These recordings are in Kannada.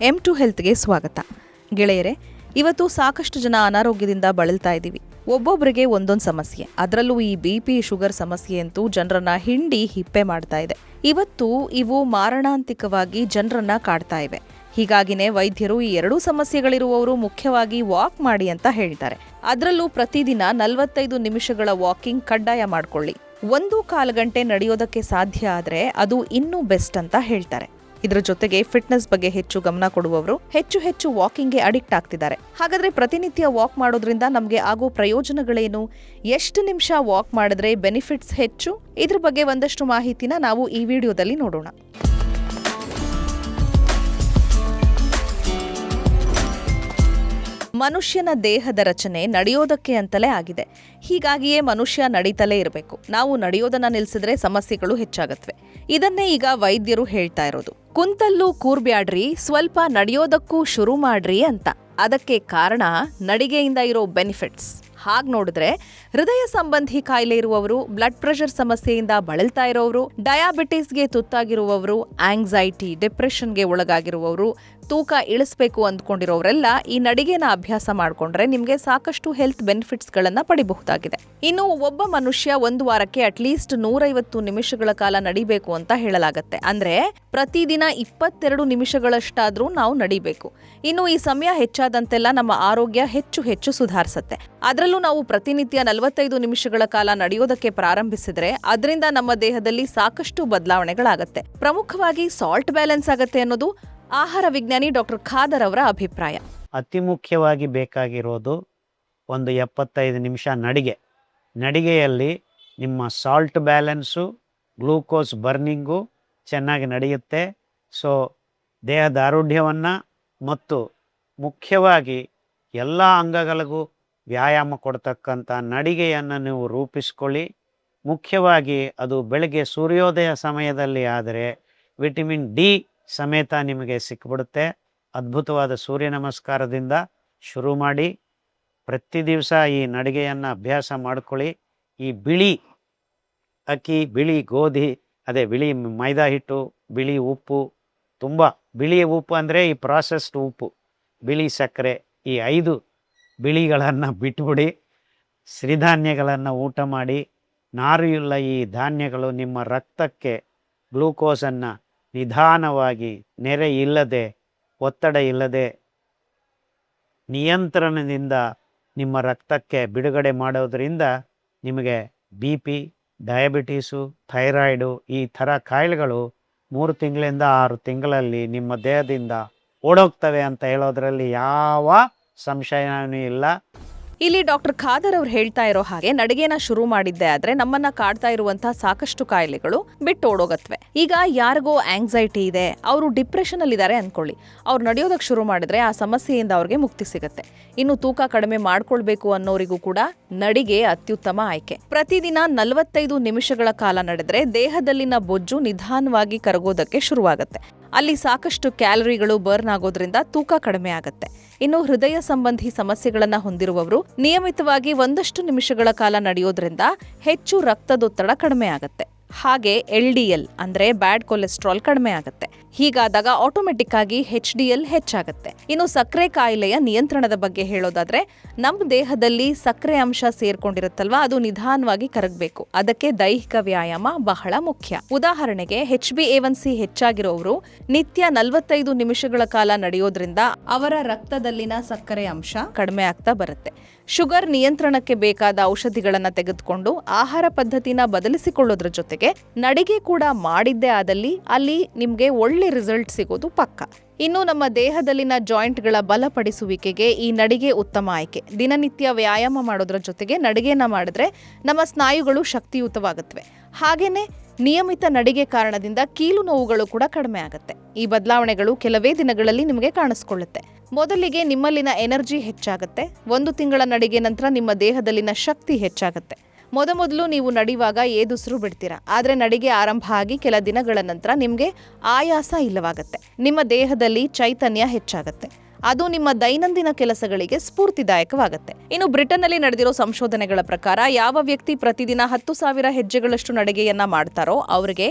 M2 ಹೆಲ್ತ್ಗೆ ಸ್ವಾಗತ. ಗೆಳೆಯರೆ, ಇವತ್ತು ಸಾಕಷ್ಟು ಜನ ಅನಾರೋಗ್ಯದಿಂದ ಬಳಲ್ತಾ ಇದ್ದೀವಿ. ಒಬ್ಬೊಬ್ಬರಿಗೆ ಒಂದೊಂದು ಸಮಸ್ಯೆ, ಅದರಲ್ಲೂ ಈ BP ಶುಗರ್ ಸಮಸ್ಯೆ ಅಂತೂ ಜನರನ್ನ ಹಿಂಡಿ ಹಿಪ್ಪೆ ಮಾಡ್ತಾ ಇದೆ. ಇವತ್ತು ಇವು ಮಾರಣಾಂತಿಕವಾಗಿ ಜನರನ್ನ ಕಾಡ್ತಾ ಇವೆ. ಹೀಗಾಗಿನೇ ವೈದ್ಯರು ಈ ಎರಡೂ ಸಮಸ್ಯೆಗಳಿರುವವರು ಮುಖ್ಯವಾಗಿ ವಾಕ್ ಮಾಡಿ ಅಂತ ಹೇಳ್ತಾರೆ. ಅದರಲ್ಲೂ ಪ್ರತಿದಿನ 45 ನಿಮಿಷಗಳ ವಾಕಿಂಗ್ ಕಡ್ಡಾಯ ಮಾಡ್ಕೊಳ್ಳಿ. 1.25 ಗಂಟೆ ನಡೆಯೋದಕ್ಕೆ ಸಾಧ್ಯ ಆದರೆ ಅದು ಇನ್ನೂ ಬೆಸ್ಟ್ ಅಂತ ಹೇಳ್ತಾರೆ. ಇದರ ಜೊತೆಗೆ ಫಿಟ್ನೆಸ್ ಬಗ್ಗೆ ಹೆಚ್ಚು ಗಮನ ಕೊಡುವವರು ಹೆಚ್ಚು ವಾಕಿಂಗ್ಗೆ ಅಡಿಕ್ಟ್ ಆಗ್ತಿದ್ದಾರೆ. ಹಾಗಾದ್ರೆ ಪ್ರತಿನಿತ್ಯ ವಾಕ್ ಮಾಡೋದ್ರಿಂದ ನಮಗೆ ಆಗೋ ಪ್ರಯೋಜನಗಳೇನು? ಎಷ್ಟು ನಿಮಿಷ ವಾಕ್ ಮಾಡಿದ್ರೆ ಬೆನಿಫಿಟ್ಸ್ ಹೆಚ್ಚು? ಇದ್ರ ಬಗ್ಗೆ ಒಂದಷ್ಟು ಮಾಹಿತಿನ ನಾವು ಈ ವಿಡಿಯೋದಲ್ಲಿ ನೋಡೋಣ. ಮನುಷ್ಯನ ದೇಹದ ರಚನೆ ನಡೆಯೋದಕ್ಕೆ ಅಂತಲೇ ಆಗಿದೆ. ಹೀಗಾಗಿಯೇ ಮನುಷ್ಯ ನಡೀತಲೇ ಇರಬೇಕು. ನಾವು ನಡೆಯೋದನ್ನ ನಿಲ್ಸಿದ್ರೆ ಸಮಸ್ಯೆಗಳು ಹೆಚ್ಚಾಗತ್ವೆ. ಇದನ್ನೇ ಈಗ ವೈದ್ಯರು ಹೇಳ್ತಾ ಇರೋದು. ಕುಂತಲ್ಲೂ ಕೂರ್ಬ್ಯಾಡ್ರಿ, ಸ್ವಲ್ಪ ನಡೆಯೋದಕ್ಕೂ ಶುರು ಮಾಡ್ರಿ ಅಂತ. ಅದಕ್ಕೆ ಕಾರಣ ನಡಿಗೆಯಿಂದ ಇರೋ ಬೆನಿಫಿಟ್ಸ್. ಹಾಗೆ ನೋಡಿದ್ರೆ ಹೃದಯ ಸಂಬಂಧಿ ಕಾಯಿಲೆ ಇರುವವರು, ಬ್ಲಡ್ ಪ್ರೆಷರ್ ಸಮಸ್ಯೆಯಿಂದ ಬಳಲ್ತಾ ಇರೋರು, ಡಯಾಬಿಟಿಸ್ಗೆ ತುತ್ತಾಗಿರುವವರು, ಆಂಗ್ಸೈಟಿ, ಡಿಪ್ರೆಷನ್ಗೆ ಒಳಗಾಗಿರುವವರು, ತೂಕ ಇಳಿಸ್ಬೇಕು ಅಂದ್ಕೊಂಡಿರೋರೆಲ್ಲ ಈ ನಡಿಗೆನ ಅಭ್ಯಾಸ ಮಾಡ್ಕೊಂಡ್ರೆ ನಿಮಗೆ ಸಾಕಷ್ಟು ಹೆಲ್ತ್ ಬೆನಿಫಿಟ್ಸ್ಗಳನ್ನ ಪಡಿಬಹುದಾಗಿದೆ. ಇನ್ನು ಒಬ್ಬ ಮನುಷ್ಯ ಒಂದು ವಾರಕ್ಕೆ ಅಟ್ಲೀಸ್ಟ್ 150 ನಿಮಿಷಗಳ ಕಾಲ ನಡಿಬೇಕು ಅಂತ ಹೇಳಲಾಗತ್ತೆ. ಅಂದ್ರೆ ಪ್ರತಿದಿನ 22 ನಿಮಿಷಗಳಷ್ಟಾದ್ರೂ ನಾವು ನಡಿಬೇಕು. ಇನ್ನು ಈ ಸಮಯ ಹೆಚ್ಚಾದಂತೆಲ್ಲ ನಮ್ಮ ಆರೋಗ್ಯ ಹೆಚ್ಚು ಸುಧಾರಿಸುತ್ತೆ. ಅದರಲ್ಲೂ ನಾವು ಪ್ರತಿನಿತ್ಯ 45 ನಿಮಿಷಗಳ ಕಾಲ ನಡೆಯೋದಕ್ಕೆ ಪ್ರಾರಂಭಿಸಿದ್ರೆ ಅದರಿಂದ ನಮ್ಮ ದೇಹದಲ್ಲಿ ಸಾಕಷ್ಟು ಬದಲಾವಣೆಗಳಾಗತ್ತೆ. ಪ್ರಮುಖವಾಗಿ ಸಾಲ್ಟ್ ಬ್ಯಾಲೆನ್ಸ್ ಆಗತ್ತೆ ಅನ್ನೋದು ಆಹಾರ ವಿಜ್ಞಾನಿ ಡಾಕ್ಟರ್ ಖಾದರ್ ಅವರ ಅಭಿಪ್ರಾಯ. ಅತಿ ಮುಖ್ಯವಾಗಿ ಬೇಕಾಗಿರೋದು ಒಂದು 75 ನಿಮಿಷ ನಡಿಗೆಯಲ್ಲಿ ನಿಮ್ಮ ಸಾಲ್ಟ್ ಬ್ಯಾಲೆನ್ಸು, ಗ್ಲೂಕೋಸ್ ಬರ್ನಿಂಗು ಚೆನ್ನಾಗಿ ನಡೆಯುತ್ತೆ. ಸೊ ದೇಹದ ಆರೋಗ್ಯವನ್ನು ಮತ್ತು ಮುಖ್ಯವಾಗಿ ಎಲ್ಲ ಅಂಗಗಳಿಗೂ ವ್ಯಾಯಾಮ ಕೊಡ್ತಕ್ಕಂಥ ನಡಿಗೆಯನ್ನು ನೀವು ರೂಪಿಸ್ಕೊಳ್ಳಿ. ಮುಖ್ಯವಾಗಿ ಅದು ಬೆಳಗ್ಗೆ ಸೂರ್ಯೋದಯ ಸಮಯದಲ್ಲಿ ಆದರೆ ವಿಟಮಿನ್ ಡಿ ಸಮೇತ ನಿಮಗೆ ಸಿಕ್ಬಿಡುತ್ತೆ. ಅದ್ಭುತವಾದ ಸೂರ್ಯ ನಮಸ್ಕಾರದಿಂದ ಶುರು ಮಾಡಿ ಪ್ರತಿ ದಿವಸ ಈ ನಡಿಗೆಯನ್ನು ಅಭ್ಯಾಸ ಮಾಡ್ಕೊಳ್ಳಿ. ಈ ಬಿಳಿ ಅಕ್ಕಿ, ಬಿಳಿ ಗೋಧಿ, ಬಿಳಿ ಮೈದಾ ಹಿಟ್ಟು, ಬಿಳಿ ಉಪ್ಪು, ತುಂಬ ಬಿಳಿ ಉಪ್ಪು ಅಂದರೆ ಈ ಪ್ರಾಸೆಸ್ಡ್ ಉಪ್ಪು, ಬಿಳಿ ಸಕ್ಕರೆ, ಈ 5 ಬಿಳಿಗಳನ್ನು ಬಿಟ್ಬಿಡಿ. ಸಿರಿಧಾನ್ಯಗಳನ್ನು ಊಟ ಮಾಡಿ. ನಾರಿಯುಳ್ಳ ಈ ಧಾನ್ಯಗಳು ನಿಮ್ಮ ರಕ್ತಕ್ಕೆ ಗ್ಲೂಕೋಸನ್ನು ನಿಧಾನವಾಗಿ, ನೆರೆ ಇಲ್ಲದೆ, ಒತ್ತಡ ಇಲ್ಲದೆ, ನಿಯಂತ್ರಣದಿಂದ ನಿಮ್ಮ ರಕ್ತಕ್ಕೆ ಬಿಡುಗಡೆ ಮಾಡೋದರಿಂದ ನಿಮಗೆ BP, ಡಯಾಬಿಟೀಸು, ಥೈರಾಯ್ಡು ಈ ಥರ ಕಾಯಿಲೆಗಳು 3 ತಿಂಗಳಿಂದ 6 ತಿಂಗಳಲ್ಲಿ ನಿಮ್ಮ ದೇಹದಿಂದ ಓಡೋಗ್ತವೆ ಅಂತ ಹೇಳೋದ್ರಲ್ಲಿ ಯಾವ ಸಂಶಯನೂ ಇಲ್ಲ. ಇಲ್ಲಿ ಡಾಕ್ಟರ್ ಖಾದರ್ ಅವ್ರು ಹೇಳ್ತಾ ಇರೋ ಹಾಗೆ ನಡಿಗೆನ ಶುರು ಮಾಡಿದ್ದೆ ಆದ್ರೆ ನಮ್ಮನ್ನ ಕಾಡ್ತಾ ಇರುವಂತಹ ಸಾಕಷ್ಟು ಕಾಯಿಲೆಗಳು ಬಿಟ್ಟು ಓಡೋಗತ್ವೆ. ಈಗ ಯಾರಿಗೋ ಆಂಗ್ಸೈಟಿ ಇದೆ, ಅವರು ಡಿಪ್ರೆಷನ್ ಅಲ್ಲಿ ಇದ್ದಾರೆ ಅನ್ಕೊಳ್ಳಿ, ಅವ್ರು ನಡೆಯೋದಕ್ಕೆ ಶುರು ಮಾಡಿದ್ರೆ ಆ ಸಮಸ್ಯೆಯಿಂದ ಅವ್ರಿಗೆ ಮುಕ್ತಿ ಸಿಗುತ್ತೆ. ಇನ್ನು ತೂಕ ಕಡಿಮೆ ಮಾಡ್ಕೊಳ್ಬೇಕು ಅನ್ನೋರಿಗೂ ಕೂಡ ನಡಿಗೆ ಅತ್ಯುತ್ತಮ ಆಯ್ಕೆ. ಪ್ರತಿದಿನ 45 ನಿಮಿಷಗಳ ಕಾಲ ನಡೆದ್ರೆ ದೇಹದಲ್ಲಿನ ಬೊಜ್ಜು ನಿಧಾನವಾಗಿ ಕರಗೋದಕ್ಕೆ ಶುರುವಾಗುತ್ತೆ. ಅಲ್ಲಿ ಸಾಕಷ್ಟು ಕ್ಯಾಲರಿಗಳು ಬರ್ನ್ ಆಗೋದ್ರಿಂದ ತೂಕ ಕಡಿಮೆ ಆಗುತ್ತೆ. ಇನ್ನು ಹೃದಯ ಸಂಬಂಧಿ ಸಮಸ್ಯೆಗಳನ್ನ ಹೊಂದಿರುವವರು ನಿಯಮಿತವಾಗಿ 1 ನಿಮಿಷಗಳ ಕಾಲ ನಡೆಯೋದ್ರಿಂದ ಹೆಚ್ಚು ರಕ್ತದೊತ್ತಡ ಕಡಿಮೆ ಆಗುತ್ತೆ. ಹಾಗೆ LDL ಅಂದ್ರೆ ಬ್ಯಾಡ್ ಕೊಲೆಸ್ಟ್ರಾಲ್ ಕಡಿಮೆ ಆಗುತ್ತೆ. ಹೀಗಾದಾಗ ಆಟೋಮೆಟಿಕ್ ಆಗಿ HDL ಹೆಚ್ಚಾಗುತ್ತೆ. ಇನ್ನು ಸಕ್ಕರೆ ಕಾಯಿಲೆಯ ನಿಯಂತ್ರಣದ ಬಗ್ಗೆ ಹೇಳೋದಾದ್ರೆ ನಮ್ಮ ದೇಹದಲ್ಲಿ ಸಕ್ಕರೆ ಅಂಶ ಸೇರ್ಕೊಂಡಿರುತ್ತಲ್ವಾ, ಅದು ನಿಧಾನವಾಗಿ ಕರಗಬೇಕು. ಅದಕ್ಕೆ ದೈಹಿಕ ವ್ಯಾಯಾಮ ಬಹಳ ಮುಖ್ಯ. ಉದಾಹರಣೆಗೆ HbA1c ಹೆಚ್ಚಾಗಿರೋರು ನಿತ್ಯ 45 ನಿಮಿಷಗಳ ಕಾಲ ನಡೆಯೋದ್ರಿಂದ ಅವರ ರಕ್ತದಲ್ಲಿನ ಸಕ್ಕರೆ ಅಂಶ ಕಡಿಮೆ ಆಗ್ತಾ ಬರುತ್ತೆ. ಶುಗರ್ ನಿಯಂತ್ರಣಕ್ಕೆ ಬೇಕಾದ ಔಷಧಿಗಳನ್ನ ತೆಗೆದುಕೊಂಡು ಆಹಾರ ಪದ್ಧತಿನ ಬದಲಿಸಿಕೊಳ್ಳೋದ್ರ ಜೊತೆಗೆ ನಡಿಗೆ ಕೂಡ ಮಾಡಿದ್ದೇ ಆದಲ್ಲಿ ಅಲ್ಲಿ ನಿಮ್ಗೆ ಒಳ್ಳೆ ರಿಸಲ್ಟ್ ಸಿಗೋದು ಪಕ್ಕ. ಇನ್ನು ನಮ್ಮ ದೇಹದಲ್ಲಿನ ಜಾಯಿಂಟ್ಗಳ ಬಲಪಡಿಸುವಿಕೆಗೆ ಈ ನಡಿಗೆ ಉತ್ತಮ ಆಯ್ಕೆ. ದಿನನಿತ್ಯ ವ್ಯಾಯಾಮ ಮಾಡೋದ್ರ ಜೊತೆಗೆ ನಡಿಗೆನ ಮಾಡಿದ್ರೆ ನಮ್ಮ ಸ್ನಾಯುಗಳು ಶಕ್ತಿಯುತವಾಗುತ್ತವೆ. ಹಾಗೇನೆ ನಿಯಮಿತ ನಡಿಗೆ ಕಾರಣದಿಂದ ಕೀಲು ನೋವುಗಳು ಕೂಡ ಕಡಿಮೆ ಆಗುತ್ತೆ. ಈ ಬದಲಾವಣೆಗಳು ಕೆಲವೇ ದಿನಗಳಲ್ಲಿ ನಿಮಗೆ ಕಾಣಿಸ್ಕೊಳ್ಳುತ್ತೆ. ಮೊದಲಿಗೆ ನಿಮ್ಮಲ್ಲಿನ ಎನರ್ಜಿ ಹೆಚ್ಚಾಗುತ್ತೆ. 1 ತಿಂಗಳ ನಡಿಗೆ ನಂತರ ನಿಮ್ಮ ದೇಹದಲ್ಲಿನ ಶಕ್ತಿ ಹೆಚ್ಚಾಗುತ್ತೆ. ಮೊದಲು ನೀವು ನಡೆಯುವಾಗ ಏದುಸಿರು ಬಿಡ್ತೀರಾ, ಆದರೆ ನಡಿಗೆ ಆರಂಭ ಆಗಿ ಕೆಲ ದಿನಗಳ ನಂತರ ನಿಮಗೆ ಆಯಾಸ ಇಲ್ಲವಾಗುತ್ತೆ. ನಿಮ್ಮ ದೇಹದಲ್ಲಿ ಚೈತನ್ಯ ಹೆಚ್ಚಾಗುತ್ತೆ. ಅದು ನಿಮ್ಮ ದೈನಂದಿನ ಕೆಲಸಗಳಿಗೆ ಸ್ಫೂರ್ತಿದಾಯಕವಾಗುತ್ತೆ. ಇನ್ನು ಬ್ರಿಟನ್ನಲ್ಲಿ ನಡೆದಿರೋ ಸಂಶೋಧನೆಗಳ ಪ್ರಕಾರ ಯಾವ ವ್ಯಕ್ತಿ ಪ್ರತಿದಿನ 10,000 ಹೆಜ್ಜೆಗಳಷ್ಟು ನಡಿಗೆಯನ್ನ ಮಾಡ್ತಾರೋ ಅವರಿಗೆ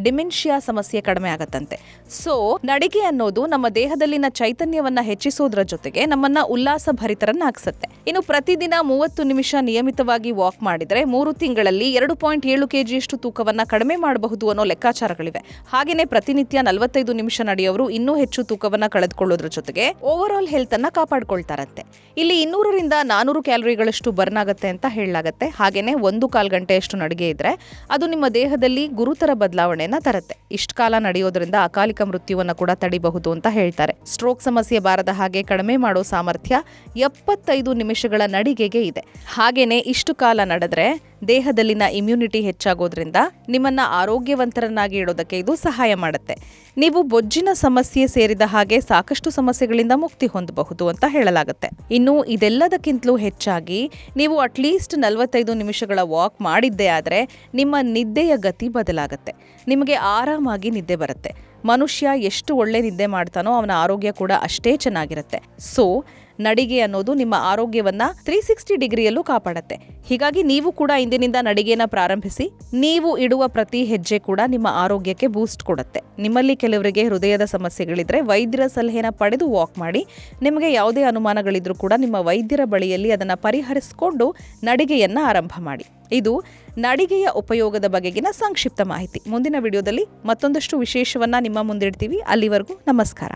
ಡಿಮೆನ್ಷಿಯಾ ಸಮಸ್ಯೆ ಕಡಿಮೆ ಆಗತ್ತಂತೆ. ಸೊ ನಡಿಗೆ ಅನ್ನೋದು ನಮ್ಮ ದೇಹದಲ್ಲಿನ ಚೈತನ್ಯವನ್ನ ಹೆಚ್ಚಿಸೋದ್ರ ಜೊತೆಗೆ ನಮ್ಮನ್ನ ಉಲ್ಲಾಸ ಭರಿತರನ್ನಾಗಿಸುತ್ತೆ. ಇನ್ನು ಪ್ರತಿದಿನ 30 ನಿಮಿಷ ನಿಯಮಿತವಾಗಿ ವಾಕ್ ಮಾಡಿದ್ರೆ 3 ತಿಂಗಳಲ್ಲಿ 2.7 kgಯಷ್ಟು ತೂಕವನ್ನ ಕಡಿಮೆ ಮಾಡಬಹುದು ಅನ್ನೋ ಲೆಕ್ಕಾಚಾರಗಳಿವೆ. ಹಾಗೇನೆ ಪ್ರತಿನಿತ್ಯ 45 ನಿಮಿಷ ನಡೆಯೋರು ಇನ್ನೂ ಹೆಚ್ಚು ತೂಕವನ್ನ ಕಳೆದುಕೊಳ್ಳೋದ್ರ ಜೊತೆಗೆ ಓವರ್ ಆಲ್ ಹೆಲ್ತ್ ಅನ್ನ ಕಾಪಾಡ್ಕೊಳ್ತಾರಂತೆ. ಇಲ್ಲಿ 200ರಿಂದ 400 ಕ್ಯಾಲರಿಗಳಷ್ಟು ಬರ್ನ್ ಆಗುತ್ತೆ ಅಂತ ಹೇಳಲಾಗುತ್ತೆ. ಹಾಗೇನೆ 1.25 ಗಂಟೆಯಷ್ಟು ನಡಿಗೆ ಇದ್ರೆ ಅದು ನಿಮ್ಮ ದೇಹದಲ್ಲಿ ಗುರುತರ ಬದಲಾವಣೆಯನ್ನ ತರುತ್ತೆ. ಇಷ್ಟು ಕಾಲ ನಡೆಯೋದ್ರಿಂದ ಅಕಾಲಿಕ ಮೃತ್ಯುವನ್ನ ಕೂಡ ತಡಿಬಹುದು ಅಂತ ಹೇಳ್ತಾರೆ. ಸ್ಟ್ರೋಕ್ ಸಮಸ್ಯೆ ಬಾರದ ಹಾಗೆ ಕಡಿಮೆ ಮಾಡೋ ಸಾಮರ್ಥ್ಯ 75 ನಿಮಿಷಗಳ ನಡಿಗೆಗೆ ಇದೆ. ಹಾಗೇನೆ ಇಷ್ಟು ಕಾಲ ನಡೆದ್ರೆ ದೇಹದಲ್ಲಿನ ಇಮ್ಯುನಿಟಿ ಹೆಚ್ಚಾಗೋದ್ರಿಂದ ನಿಮ್ಮನ್ನ ಆರೋಗ್ಯವಂತರನ್ನಾಗಿ ಇಡೋದಕ್ಕೆ ಇದು ಸಹಾಯ ಮಾಡುತ್ತೆ. ನೀವು ಬೊಜ್ಜಿನ ಸಮಸ್ಯೆ ಸೇರಿದ ಹಾಗೆ ಸಾಕಷ್ಟು ಸಮಸ್ಯೆಗಳಿಂದ ಮುಕ್ತಿ ಹೊಂದಬಹುದು ಅಂತ ಹೇಳಲಾಗುತ್ತೆ. ಇನ್ನು ಇದೆಲ್ಲದಕ್ಕಿಂತಲೂ ಹೆಚ್ಚಾಗಿ ನೀವು ಅಟ್ಲೀಸ್ಟ್ 45 ನಿಮಿಷಗಳ ವಾಕ್ ಮಾಡಿದ್ದೇ ಆದರೆ ನಿಮ್ಮ ನಿದ್ದೆಯ ಗತಿ ಬದಲಾಗುತ್ತೆ. ನಿಮಗೆ ಆರಾಮಾಗಿ ನಿದ್ದೆ ಬರುತ್ತೆ. ಮನುಷ್ಯ ಎಷ್ಟು ಒಳ್ಳೆ ನಿದ್ದೆ ಮಾಡ್ತಾನೋ ಅವನ ಆರೋಗ್ಯ ಕೂಡ ಅಷ್ಟೇ ಚೆನ್ನಾಗಿರುತ್ತೆ. ಸೊ ನಡಿಗೆ ಅನ್ನೋದು ನಿಮ್ಮ ಆರೋಗ್ಯವನ್ನ 360 ಡಿಗ್ರಿಯಲ್ಲೂ ಕಾಪಾಡುತ್ತೆ. ಹೀಗಾಗಿ ನೀವು ಕೂಡ ಇಂದಿನಿಂದ ನಡಿಗೆನ ಪ್ರಾರಂಭಿಸಿ. ನೀವು ಇಡುವ ಪ್ರತಿ ಹೆಜ್ಜೆ ಕೂಡ ನಿಮ್ಮ ಆರೋಗ್ಯಕ್ಕೆ ಬೂಸ್ಟ್ ಕೊಡುತ್ತೆ. ನಿಮ್ಮಲ್ಲಿ ಕೆಲವರಿಗೆ ಹೃದಯದ ಸಮಸ್ಯೆಗಳಿದ್ರೆ ವೈದ್ಯರ ಸಲಹೆನ ಪಡೆದು ವಾಕ್ ಮಾಡಿ. ನಿಮಗೆ ಯಾವುದೇ ಅನುಮಾನಗಳಿದ್ರೂ ಕೂಡ ನಿಮ್ಮ ವೈದ್ಯರ ಬಳಿಯಲ್ಲಿ ಅದನ್ನ ಪರಿಹರಿಸಿಕೊಂಡು ನಡಿಗೆಯನ್ನ ಆರಂಭ ಮಾಡಿ. ಇದು ನಡಿಗೆಯ ಉಪಯೋಗದ ಬಗೆಗಿನ ಸಂಕ್ಷಿಪ್ತ ಮಾಹಿತಿ. ಮುಂದಿನ ವಿಡಿಯೋದಲ್ಲಿ ಮತ್ತೊಂದಷ್ಟು ವಿಶೇಷವನ್ನ ನಿಮ್ಮ ಮುಂದಿಡ್ತೀವಿ. ಅಲ್ಲಿವರೆಗೂ ನಮಸ್ಕಾರ.